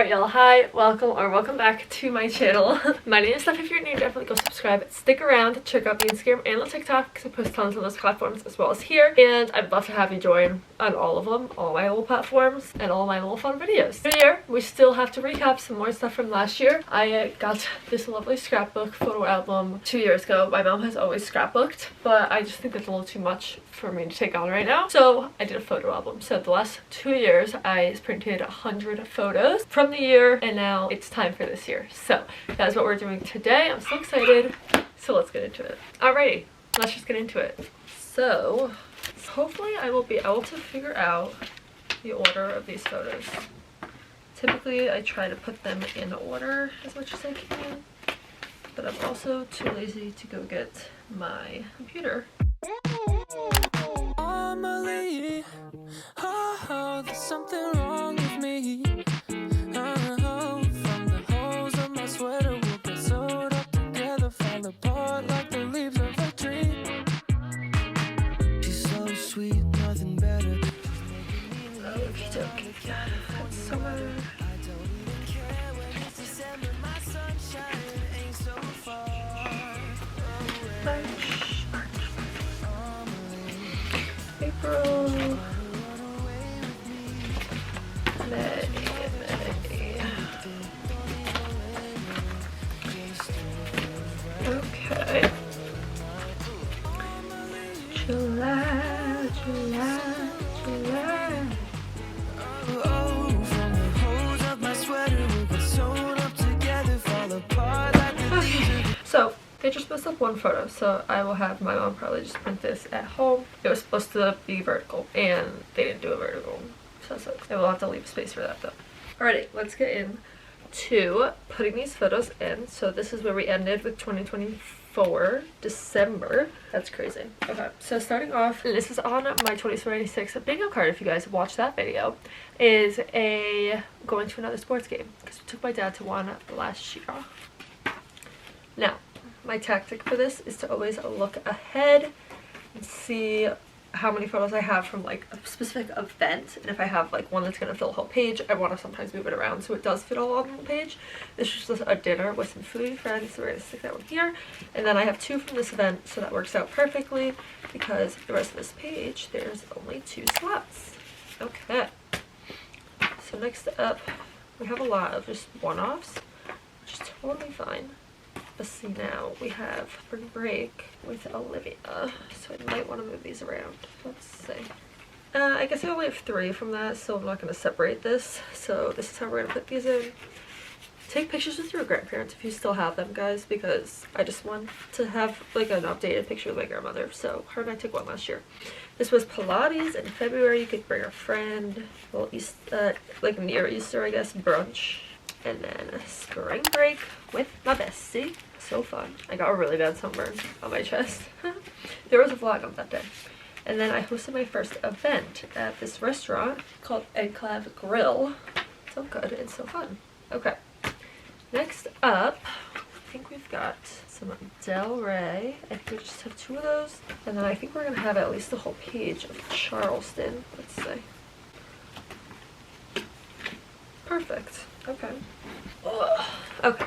Alright y'all, hi, welcome back to my channel. My name is Steph. If you're new, definitely go subscribe, stick around, check out the Instagram and the TikTok because I post tons on those platforms as well as here, and I'd love to have you join on all of them, all my little platforms and all my little fun videos. New year, we still have to recap some more stuff from last year. I got this lovely scrapbook photo album 2 years ago. My mom has always scrapbooked, but I just think that's a little too much for me to take on right now, so I did a photo album. So the last 2 years I printed 100 photos from the year, and now it's time for this year. So that's what we're doing today. I'm so excited. So let's get into it. Alrighty, let's just get into it. So hopefully I will be able to figure out the order of these photos. Typically I try to put them in order as much as I can, but I'm also too lazy to go get my computer. Amelie, oh, there's something wrong with me. Oh, from the holes of my sweater will get sewed up together, fall apart like the leaves of a tree. She's so sweet, nothing better. Okie dokie, it's summer. I don't even care when it's December, my sunshine ain't so far away. April, May. Okay. July. Oh, from the holes of my sweater will get sewn up together, fall apart like the leaves. So they just posted up one photo, so I will have my mom probably just print this at home. It was supposed to be vertical, and they didn't do a vertical, so I will have to leave space for that though. Alrighty, let's get into putting these photos in. So this is where we ended with 2024, December. That's crazy. Okay, so starting off, and this is on my 2026 bingo card, if you guys watched that video, is going to another sports game, because we took my dad to one last year. Now, my tactic for this is to always look ahead and see how many photos I have from like a specific event, and if I have like one that's going to fill a whole page, I want to sometimes move it around so it does fit all on the page. This is just a dinner with some foodie friends, so we're going to stick that one here. And then I have 2 from this event, so that works out perfectly because the rest of this page, there's only 2 slots. Okay, so next up we have a lot of just one-offs, which is totally fine. Let's see, now we have spring break with Olivia, so I might want to move these around. Let's see. I guess I only have 3 from that, so I'm not going to separate this. So this is how we're going to put these in. Take pictures with your grandparents if you still have them, guys, because I just want to have like an updated picture of my grandmother. So her and I took one last year. This was Pilates in February. You could bring a friend. Well, like near Easter, I guess, brunch. And then spring break with my bestie. So fun. I got a really bad sunburn on my chest. There was a vlog on that day. And then I hosted my first event at this restaurant called Enclave Grill. So good and so fun. Okay. Next up, I think we've got some Del Rey. I think we just have 2 of those. And then I think we're going to have at least a whole page of Charleston. Let's see. Perfect. Okay. Ugh. Okay.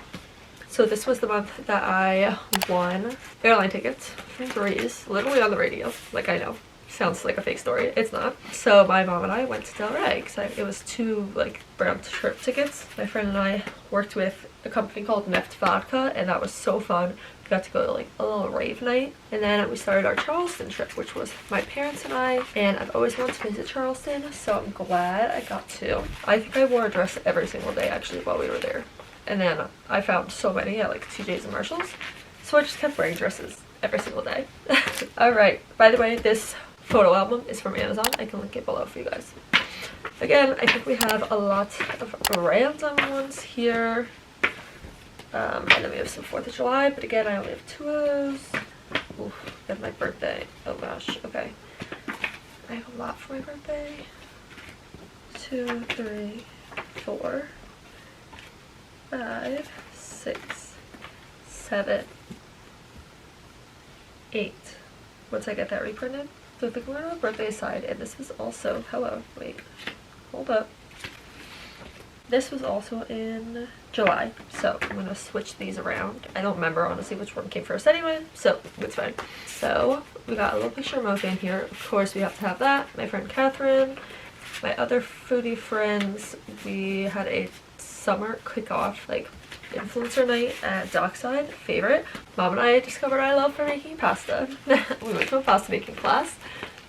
So this was the month that I won airline tickets from Breeze, literally on the radio. Like, I know, sounds like a fake story. It's not. So my mom and I went to Del Rey because it was 2 like round trip tickets. My friend and I worked with a company called Neft Vodka, and that was so fun. We got to go to like a little rave night, and then we started our Charleston trip, which was my parents and I, and I've always wanted to visit Charleston, so I'm glad I got to. I think I wore a dress every single day actually while we were there, and then I found so many at like TJ's and Marshall's, so I just kept wearing dresses every single day. Alright, by the way, this photo album is from Amazon. I can link it below for you guys. Again, I think we have a lot of random ones here. And then we have some 4th of July, but again, I only have 2 of those. Oof, then my birthday. Oh gosh, okay. I have a lot for my birthday. 2, 3, 4, 5, 6, 7, 8. Once I get that reprinted. So I think we're on the birthday side, and this was also, hello, wait, hold up. This was also in July, so I'm gonna switch these around. I don't remember honestly which one came first anyway, so it's fine. So we got a little picture of Mocha in here. Of course we have to have that. My friend Catherine, my other foodie friends, we had a summer kickoff, like influencer night at Dockside, favorite. Mom and I discovered I love for making pasta. We went to a pasta making class.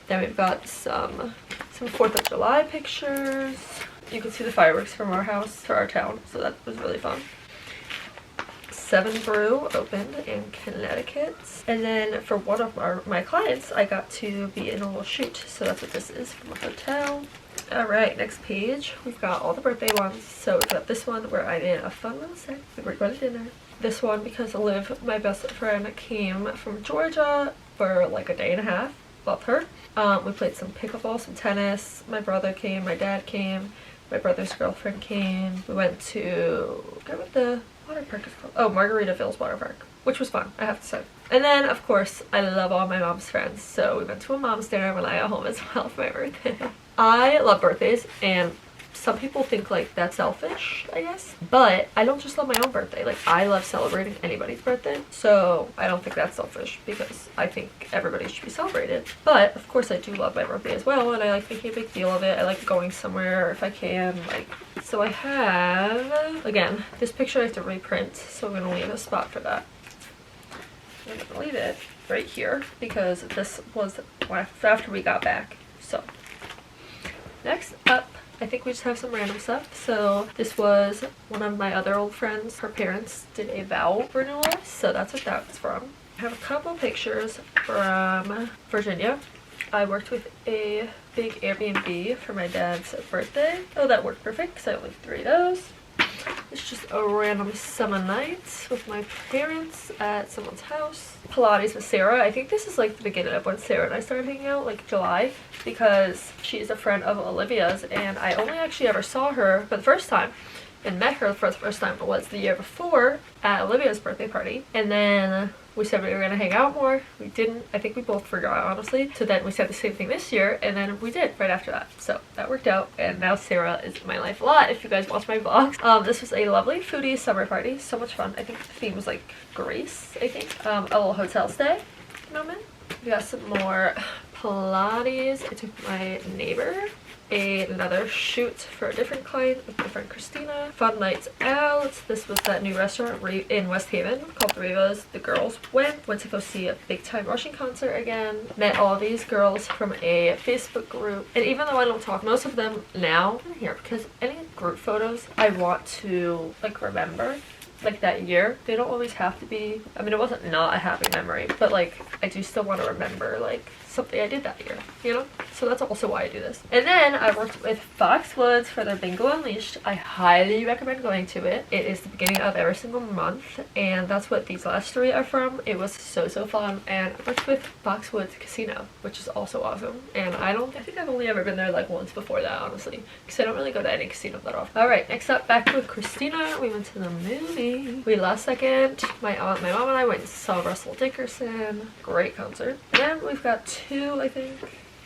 Then we've got some 4th of July pictures. You can see the fireworks from our house for our town, so that was really fun. 7 Brew opened in Connecticut. And then for one of my clients, I got to be in a little shoot, so that's what this is from a hotel. Alright, next page, we've got all the birthday ones. So we've got this one where I'm in a fun little set. We were going to dinner. This one because Liv, my best friend, came from Georgia for like a day and a half. Love her. We played some pickleball, some tennis. My brother came, my dad came, my brother's girlfriend came. We went to, I forget what the water park is called. Oh, Margaritaville's water park, which was fun, I have to say. And then, of course, I love all my mom's friends. So we went to a mom's dinner when I got home as well for my birthday. I love birthdays, and some people think like that's selfish, I guess, but I don't just love my own birthday. Like, I love celebrating anybody's birthday, so I don't think that's selfish because I think everybody should be celebrated. But of course I do love my birthday as well, and I like making a big deal of it. I like going somewhere if I can, like. So I have, again, this picture I have to reprint, so I'm gonna leave a spot for that. I'm gonna leave it right here because this was after we got back. So next up, I think we just have some random stuff. So this was one of my other old friends. Her parents did a vow renewal, so that's what that was from. I have a couple pictures from Virginia. I worked with a big Airbnb for my dad's birthday. Oh, that worked perfect because I only have 3 of those. It's just a random summer night with my parents at someone's house. Pilates with Sarah. I think this is like the beginning of when Sarah and I started hanging out, like July, because she's a friend of Olivia's, and I only actually ever saw her for the first time and met her for the first time was the year before at Olivia's birthday party. And then we said we were going to hang out more. We didn't. I think we both forgot, honestly. So then we said the same thing this year, and then we did right after that. So that worked out, and now Sarah is in my life a lot if you guys watch my vlogs. This was a lovely foodie summer party. So much fun. I think the theme was like Grace, I think. A little hotel stay moment. We got some more Pilates. I took my neighbor. Another shoot for a different client with my friend Christina. Fun nights out. This was that new restaurant in West Haven called Rivas. The girls went to go see a big time Russian concert again. Met all these girls from a Facebook group, and even though I don't talk most of them now here, because any group photos I want to like remember like that year, they don't always have to be, I mean, it wasn't not a happy memory, but like I do still want to remember like something I did that year, you know? So that's also why I do this. And then I worked with Foxwoods for their Bingo Unleashed. I highly recommend going to it. It is the beginning of every single month, and that's what these last 3 are from. It was so fun, and I worked with Foxwoods Casino, which is also awesome. And I think I've only ever been there like once before that, honestly, because I don't really go to any casino that often. Alright, next up, back with Christina. We went to the movie. We last second, my mom and I went and saw Russell Dickerson. Great concert. And then we've got 2, I think,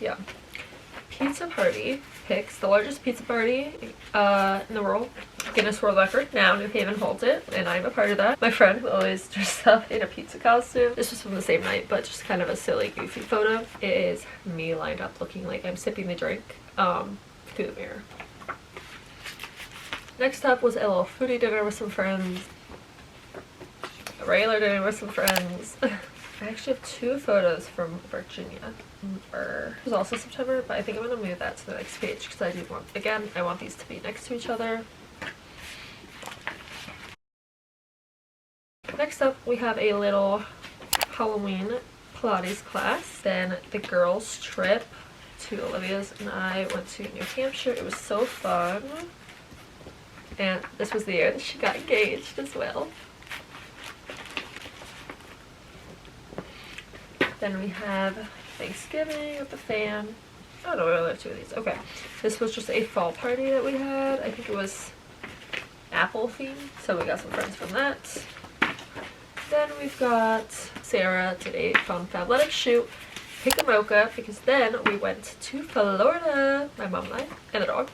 yeah, pizza party pics. The largest pizza party in the world. Guinness World Record. Now New Haven holds it, and I'm a part of that. My friend who always dressed up in a pizza costume. This was from the same night, but just kind of a silly, goofy photo. It is me lined up looking like I'm sipping the drink through the mirror. Next up was a little foodie dinner with some friends. A regular dinner with some friends. I actually have 2 photos from Virginia. It was also September, but I think I'm going to move that to the next page because I do want, again, I want these to be next to each other. Next up, we have a little Halloween Pilates class. Then the girls' trip to Olivia's and I went to New Hampshire. It was so fun. And this was the year that she got engaged as well. Then we have Thanksgiving with the fam. Oh no, we only have 2 of these. Okay. This was just a fall party that we had. I think it was apple themed, so we got some friends from that. Then we've got Sarah did a fun Fabletics shoot pick a mocha because then we went to Florida, my mom and I, and the dog.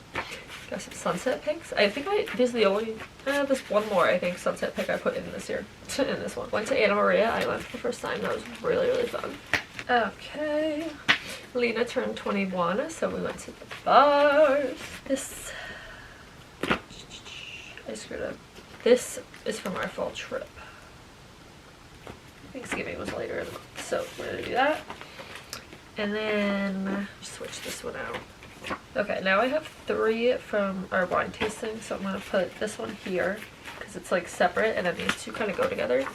Got some sunset pics. I think these are the only, there's one more I think sunset pic I put in this year, in this one. Went to Anna Maria Island for the first time. That was really, really fun. Okay. Lena turned 21, so we went to the bars. This, I screwed up. This is from our fall trip. Thanksgiving was later in the month, so we're gonna do that. And then switch this one out. Okay, now I have 3 from our wine tasting, so I'm gonna put this one here because it's like separate and then these two kind of go together.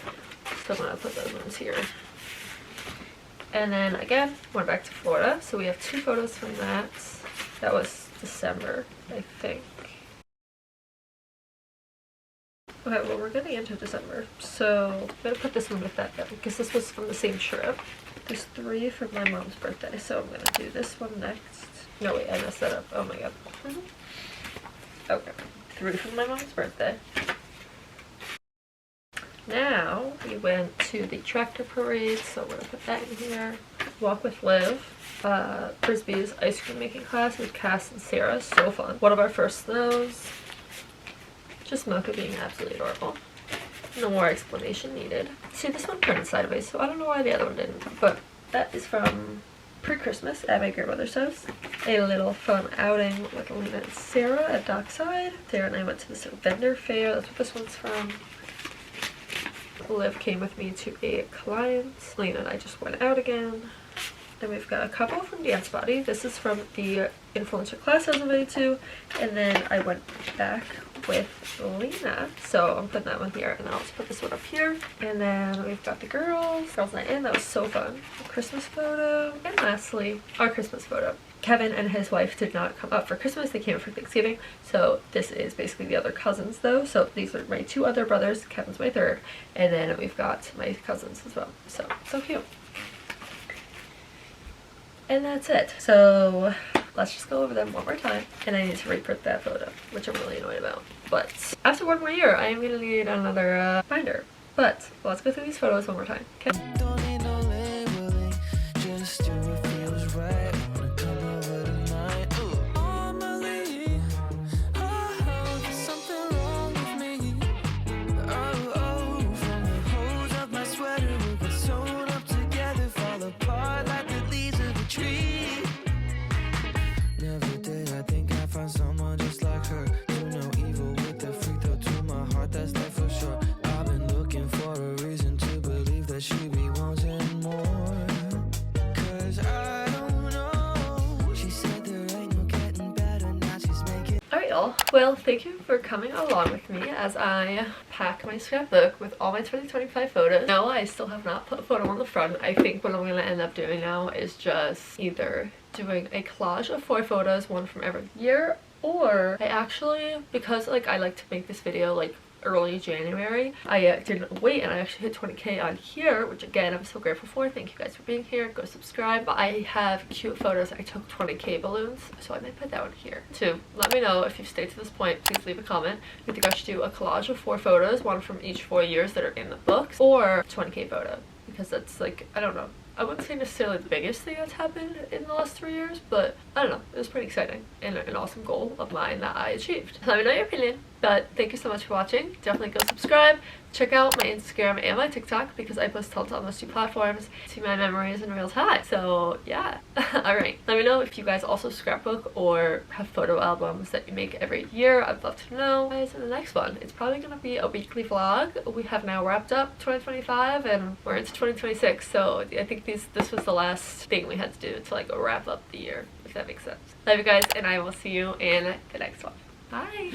So I'm gonna put those ones here. And then again, we're back to Florida, so we have 2 photos from that. That was December, I think. Okay, well we're getting into December, so I'm gonna put this one with that then because this was from the same trip. There's 3 from my mom's birthday, so I'm gonna do this one next. No wait, I messed that up. Oh my god. Okay, 3 from my mom's birthday. Now we went to the tractor parade, so we're gonna put that in here. Walk with Liv. Frisbee's ice cream making class with Cass and Sarah. So fun. One of our first snows. Just Mocha being absolutely adorable. No more explanation needed. See, this one turned sideways, so I don't know why the other one didn't. But that is from pre-Christmas at my grandmother's house. A little fun outing with Lena and Sarah at Dockside. Sarah and I went to this vendor fair. That's what this one's from. Liv came with me to a client. Lena and I just went out again. Then we've got a couple from Dance Body. This is from the influencer class I was invited to. And then I went back with Lena. So I'm putting that one here and I'll just put this one up here. And then we've got the girls night in. That was so fun. A Christmas photo. And lastly, our Christmas photo. Kevin and his wife did not come up for Christmas. They came up for Thanksgiving. So this is basically the other cousins though. So these are my 2 other brothers. Kevin's my 3rd. And then we've got my cousins as well. So cute. And that's it. So let's just go over them one more time. And I need to reprint that photo, which I'm really annoyed about. But after 1 more year, I am going to need another binder. But let's go through these photos one more time. Okay. Well, thank you for coming along with me as I pack my scrapbook with all my 2025 photos. No, I still have not put a photo on the front. I think what I'm going to end up doing now is just either doing a collage of 4 photos, 1 from every year, or I actually, because like I like to make this video like early January, I didn't wait and I actually hit 20k on here, which again I'm so grateful for. Thank you guys for being here. Go subscribe. But I have cute photos. I took 20k balloons, so I might put that one here too. Let me know if you've stayed to this point. Please leave a comment. You think I should do a collage of 4 photos, 1 from each 4 years that are in the books, or 20k photo, because that's like, I don't know, I wouldn't say necessarily the biggest thing that's happened in the last 3 years, but I don't know, it was pretty exciting and an awesome goal of mine that I achieved. Let me know your opinion. But thank you so much for watching. Definitely go subscribe. Check out my Instagram and my TikTok because I post tons on those 2 platforms. See my memories in real time. So yeah. Alright. Let me know if you guys also scrapbook or have photo albums that you make every year. I'd love to know. Guys, in the next one, it's probably going to be a weekly vlog. We have now wrapped up 2025 and we're into 2026. So I think this was the last thing we had to do to like wrap up the year, if that makes sense. Love you guys and I will see you in the next one. Bye!